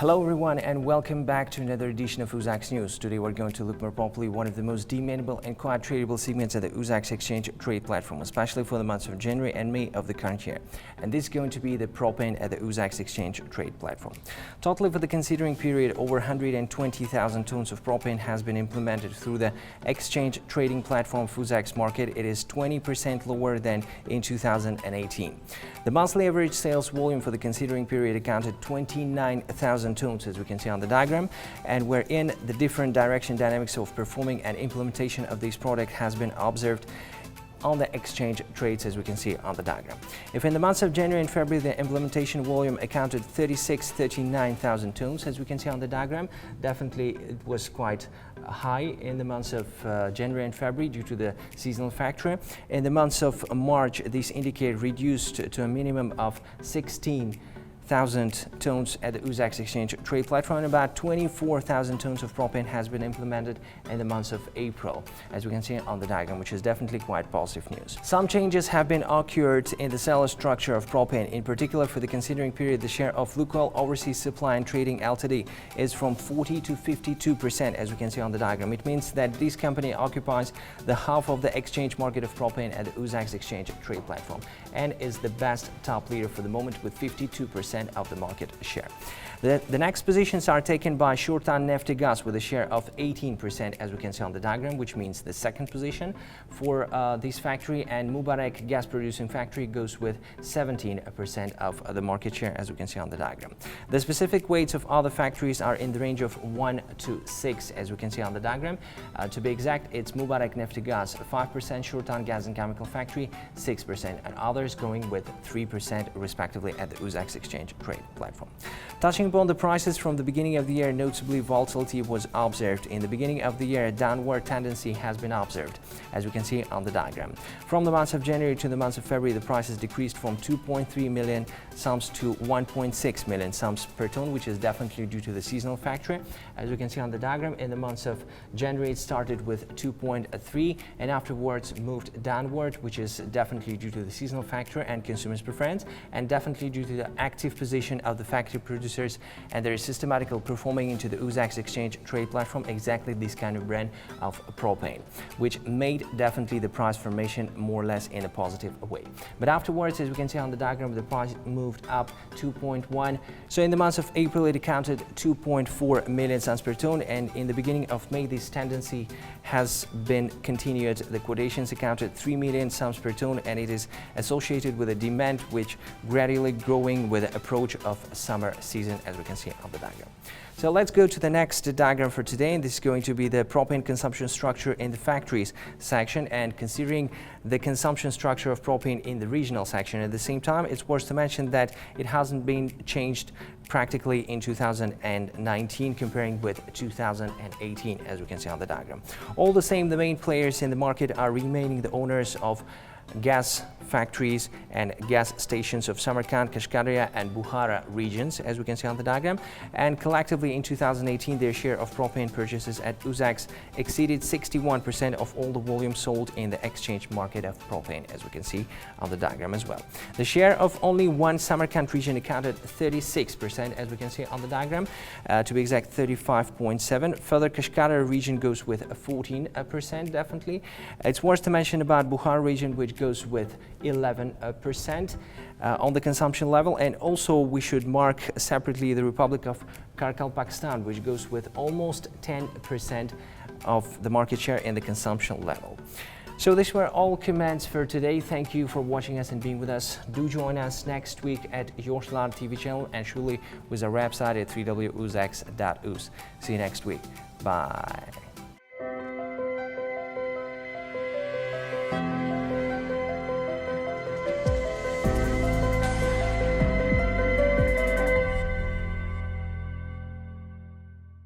Hello everyone and welcome back to another edition of UZEX News. Today we're going to look more properly one of the most demandable and quite tradable segments of the UZEX exchange trade platform, especially for the months of January and May of the current year. And this is going to be the propane at the UZEX exchange trade platform. Totally for the considering period, over 120,000 tons of propane has been implemented through the exchange trading platform UZEX market. It is 20% lower than in 2018. The monthly average sales volume for the considering period accounted 29,000 tons, as we can see on the diagram, and wherein the different direction dynamics of performing and implementation of this product has been observed on the exchange trades, as we can see on the diagram. If in the months of January and February the implementation volume accounted 39,000 tons, as we can see on the diagram, definitely it was quite high in the months of January and February due to the seasonal factor. In the months of March, this indicator reduced to a minimum of 16,000 tons at the UZEX exchange trade platform, and about 24,000 tons of propane has been implemented in the months of April, as we can see on the diagram, which is definitely quite positive news. Some changes have been occurred in the sales structure of propane. In particular, for the considering period, the share of Lukoil Overseas Supply and Trading Ltd is from 40 to 52%, as we can see on the diagram. It means that this company occupies the half of the exchange market of propane at the UZEX exchange trade platform and is the best top leader for the moment with 52% of the market share. The next positions are taken by Shortan Neftegas with a share of 18%, as we can see on the diagram, which means the second position for this factory, and Mubarak gas producing factory goes with 17% of the market share, as we can see on the diagram. The specific weights of other factories are in the range of 1 to 6, as we can see on the diagram. To be exact, it's Mubarak Neftegas 5%, Shortan Gas and Chemical Factory 6%, and others going with 3% respectively at the UZEX exchange trade platform. Touching upon the prices from the beginning of the year, notably volatility was observed. In the beginning of the year, a downward tendency has been observed, as we can see on the diagram. From the months of January to the months of February, the prices decreased from 2.3 million sums to 1.6 million sums per ton, which is definitely due to the seasonal factor. As we can see on the diagram, in the months of January it started with 2.3 and afterwards moved downward, which is definitely due to the seasonal factor and consumers' preference, and definitely due to the active position of the factory producers and their systematical performing into the UZEX exchange trade platform exactly this kind of brand of propane, which made definitely the price formation more or less in a positive way. But afterwards, as we can see on the diagram, the price moved up 2.1. So in the months of April it accounted 2.4 million sums per ton, and in the beginning of May this tendency has been continued. The quotations accounted 3 million sums per ton, and it is associated with a demand which gradually growing with the approach of summer season, as we can see on the diagram. So let's go to the next diagram for today, and this is going to be the propane consumption structure in the factories section, and considering the consumption structure of propane in the regional section. At the same time, it's worth to mention that it hasn't been changed practically in 2019 comparing with 2018, as we can see on the diagram. All the same, the main players in the market are remaining the owners of gas factories and gas stations of Samarkand, Kashkaria and Bukhara regions, as we can see on the diagram, and collectively in 2018 their share of propane purchases at UZEX exceeded 61% of all the volume sold in the exchange market of propane, as we can see on the diagram as well. The share of only one Samarkand region accounted 36%, as we can see on the diagram, to be exact 35.7. Further, Kashkaria region goes with 14% definitely. It's worth to mention about Bukhara region, which goes with 11% on the consumption level, and also we should mark separately the Republic of Karkal, Pakistan, which goes with almost 10% of the market share in the consumption level. So these were all comments for today. Thank you for watching us and being with us. Do join us next week at Yoshlar TV channel and surely with our website at www.uzex.us. See you next week. Bye.